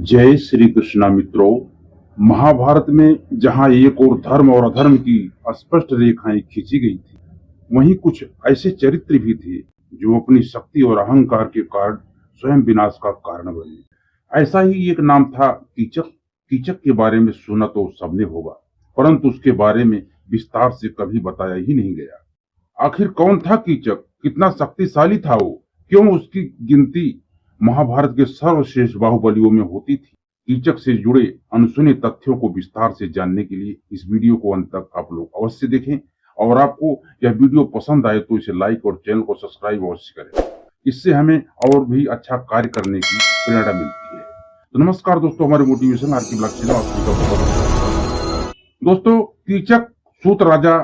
जय श्री कृष्णा मित्रों। महाभारत में जहां एक और धर्म और अधर्म की स्पष्ट रेखाएं खींची गई थी, वहीं कुछ ऐसे चरित्र भी थे जो अपनी शक्ति और अहंकार के कारण स्वयं विनाश का कारण बने। ऐसा ही एक नाम था कीचक। कीचक के बारे में सुना तो सबने होगा, परंतु उसके बारे में विस्तार से कभी बताया ही नहीं गया। आखिर कौन था कीचक, कितना शक्तिशाली था वो, क्यों उसकी गिनती महाभारत के सर्वश्रेष्ठ बाहुबलियों में होती थी। कीचक से जुड़े अनसुने तथ्यों को विस्तार से जानने के लिए इस वीडियो को अंत तक आप लोग अवश्य देखें, और आपको यह वीडियो पसंद आए तो इसे लाइक और चैनल को सब्सक्राइब अवश्य करें। इससे हमें और भी अच्छा कार्य करने की प्रेरणा मिलती है। तो नमस्कार दोस्तों, हमारे मोटिवेशन आरके ब्लॉग चैनल आप सभी का बहुत स्वागत है। दोस्तों, कीचक सूत राजा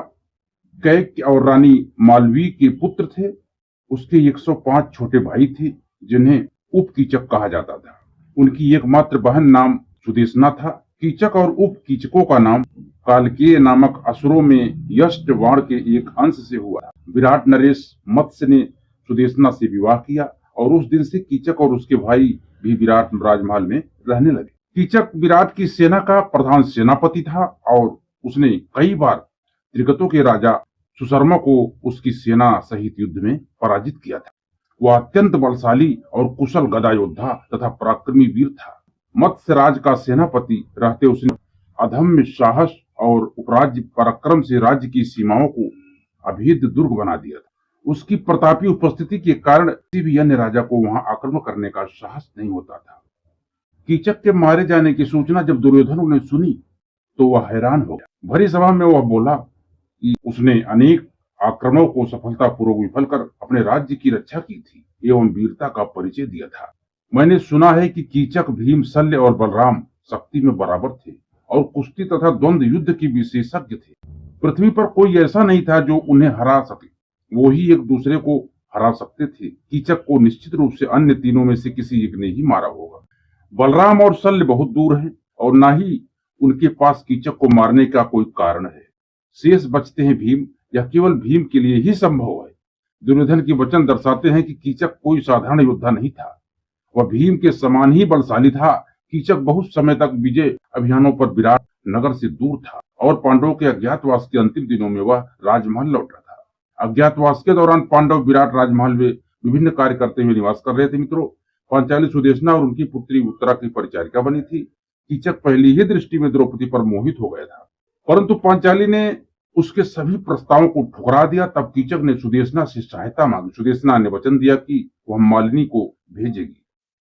कैक और रानी मालवी के पुत्र थे। उसके 105 छोटे भाई थे जिन्हें उप कीचक कहा जाता था। उनकी एकमात्र बहन नाम सुदेशना था। कीचक और उप कीचकों का नाम कालकेय नामक असुरों में यष्ट वाण के एक अंश से हुआ। विराट नरेश मत्स्य ने सुदेशना से विवाह किया और उस दिन से कीचक और उसके भाई भी विराट राजमहल में रहने लगे। कीचक विराट की सेना का प्रधान सेनापति था और उसने कई बार त्रिगतों के राजा सुशर्मा को उसकी सेना सहित युद्ध में पराजित किया था। वह अत्यंत बलशाली और कुशल गदा योद्धा तथा पराक्रमी वीर था। मत्स्य राज का सेनापति रहते उसने अदम्य साहस और उपराज्य पराक्रम से राज्य की सीमाओं को अभेद्य दुर्ग बना दिया था। उसकी प्रतापी उपस्थिति के कारण किसी भी अन्य राजा को वहां आक्रमण करने का साहस नहीं होता था। कीचक के मारे जाने की सूचना जब दुर्योधन ने सुनी तो वह हैरान हो गया। भरी सभा में वह बोला कि उसने अनेक आक्रमणों को सफलतापूर्वक विफल कर अपने राज्य की रक्षा की थी एवं वीरता का परिचय दिया था। मैंने सुना है कि कीचक, भीम, शल्य और बलराम शक्ति में बराबर थे और कुश्ती तथा द्वंद्व युद्ध के विशेषज्ञ थे। पृथ्वी पर कोई ऐसा नहीं था जो उन्हें हरा सके। वो ही एक दूसरे को हरा सकते थे। कीचक को निश्चित रूप से अन्य तीनों में से किसी एक ने ही मारा होगा। बलराम और शल्य बहुत दूर हैं और न ही उनके पास कीचक को मारने का कोई कारण है। शेष बचते हैं भीम। यह केवल भीम के लिए ही संभव है। दुर्योधन के वचन दर्शाते हैं कि कीचक कोई साधारण योद्धा नहीं था, वह भीम के समान ही बलशाली था। कीचक बहुत समय तक विजय अभियानों पर विराट नगर से दूर था और पांडवों के अज्ञातवास के अंतिम दिनों में वह राजमहल लौटा था। अज्ञातवास के दौरान पांडव विराट राजमहल में विभिन्न कार्य करते हुए निवास कर रहे थे। मित्रों, पांचाली सुदेशना और उनकी पुत्री उत्तरा की परिचारिका बनी थी। कीचक पहली ही दृष्टि में द्रौपदी पर मोहित हो गया था, परंतु पांचाली ने उसके सभी प्रस्तावों को ठुकरा दिया। तब कीचक ने सुदेशना से सहायता मांगी। सुदेशना ने वचन दिया कि वह मालिनी को भेजेगी।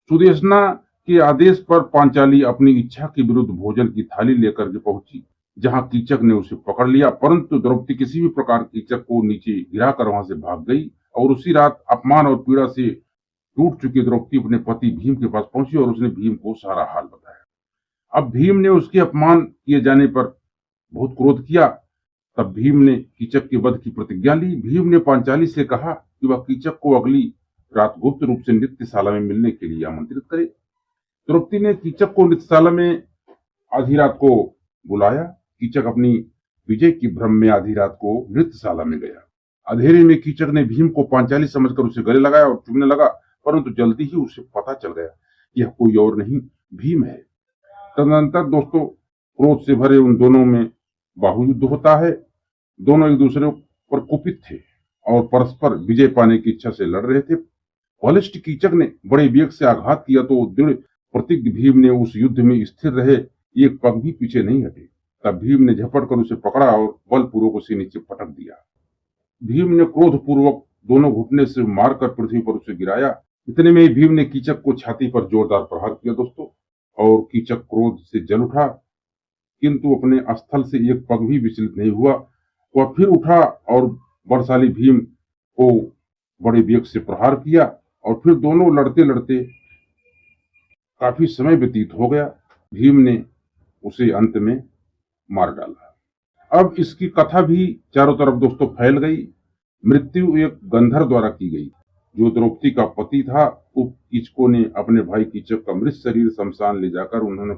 सुदेशना के आदेश पर पांचाली अपनी इच्छा के विरुद्ध भोजन की थाली लेकर के पहुंची, जहां कीचक ने उसे पकड़ लिया, परंतु द्रौपदी किसी भी प्रकार कीचक को नीचे गिराकर वहां से भाग गई और उसी रात अपमान और पीड़ा से टूट चुकी द्रौपदी अपने पति भीम के पास पहुंची और उसने भीम को सारा हाल बताया। अब भीम ने उसके अपमान किए जाने पर बहुत क्रोध किया। तब भीम ने कीचक के वध की प्रतिज्ञा ली। भीम ने पांचाली से कहा कि वह कीचक को अगली रात गुप्त रूप से नृत्यशाला में मिलने के लिए आमंत्रित करे। द्रौपदी ने कीचक को नृत्यशाला में आधी रात को बुलाया। कीचक अपनी विजय की भ्रम में आधी रात को नृत्यशाला में गया। अंधेरे में कीचक ने भीम को पांचाली समझकर उसे गले लगाया और चूमने लगा, परंतु जल्दी ही उसे पता चल गया कि यह कोई और नहीं, भीम है। तदनंतर दोस्तों, क्रोध से भरे उन दोनों में बाहुयुद्ध होता है। दोनों एक दूसरे पर कुपित थे और परस्पर विजय पाने की इच्छा से लड़ रहे थे। बलिष्ठ कीचक ने बड़े वेग से आघात किया तो दृढ़ प्रतिज्ञ भीम ने उस युद्ध में स्थिर रहे, एक पग भी पीछे नहीं हटे। तब भीम ने झपट कर उसे पकड़ा और बलपूर्वक उसे नीचे पटक दिया। भीम ने क्रोधपूर्वक दोनों घुटने से मारकर पृथ्वी पर उसे गिराया। इतने में भीम ने कीचक को छाती पर जोरदार प्रहार किया दोस्तों, और कीचक क्रोध से जल उठा, किंतु अपने स्थल से एक पग भी विचलित नहीं हुआ। वह फिर उठा और बलशाली भीम को बड़े वेग से प्रहार किया और फिर दोनों लड़ते लड़ते काफी समय व्यतीत हो गया। भीम ने उसे अंत में मार डाला। अब इसकी कथा भी चारों तरफ दोस्तों फैल गई। मृत्यु एक गंधर्व द्वारा की गई जो द्रौपदी का पति था। उप कीचकों ने अपने भाई कीचक का मृत शरीर शमशान ले जाकर उन्होंने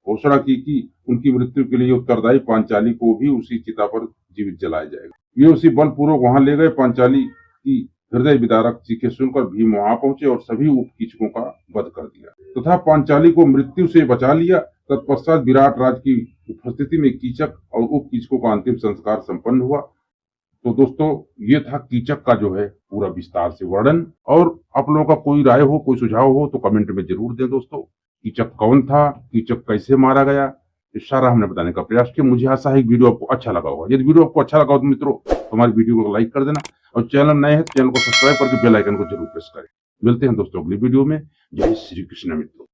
घोषणा की कि उनकी मृत्यु के लिए उत्तरदायी पांचाली को भी उसी चिता पर जीवित जलाया जाएगा। वे उसी बलपूर्वक वहां ले गए। पांचाली की हृदय विदारक चीखें सुनकर भीम वहां पहुंचे और सभी उपकीचकों का वध कर दिया। तथा पांचाली को मृत्यु से बचा लिया। तत्पश्चात विराट राज की उपस्थिति में कीचक और उप कीचकों का अंतिम संस्कार संपन्न हुआ। तो दोस्तों ये था कीचक का जो है पूरा विस्तार से वर्णन। और आप लोगों का कोई राय हो, कोई सुझाव हो तो कमेंट में जरूर दें दोस्तों। कीचक कौन था, कीचक कैसे मारा गया, ये सारा हमने बताने का प्रयास किया। मुझे आशा है वीडियो आपको अच्छा लगा होगा। यदि वीडियो आपको अच्छा लगा हो तो मित्रों हमारी वीडियो को लाइक कर देना, और चैनल नए हैं तो चैनल को सब्सक्राइब करके बेल आइकन को जरूर प्रेस करें। मिलते हैं दोस्तों अगली वीडियो में। जय श्री कृष्ण मित्रों।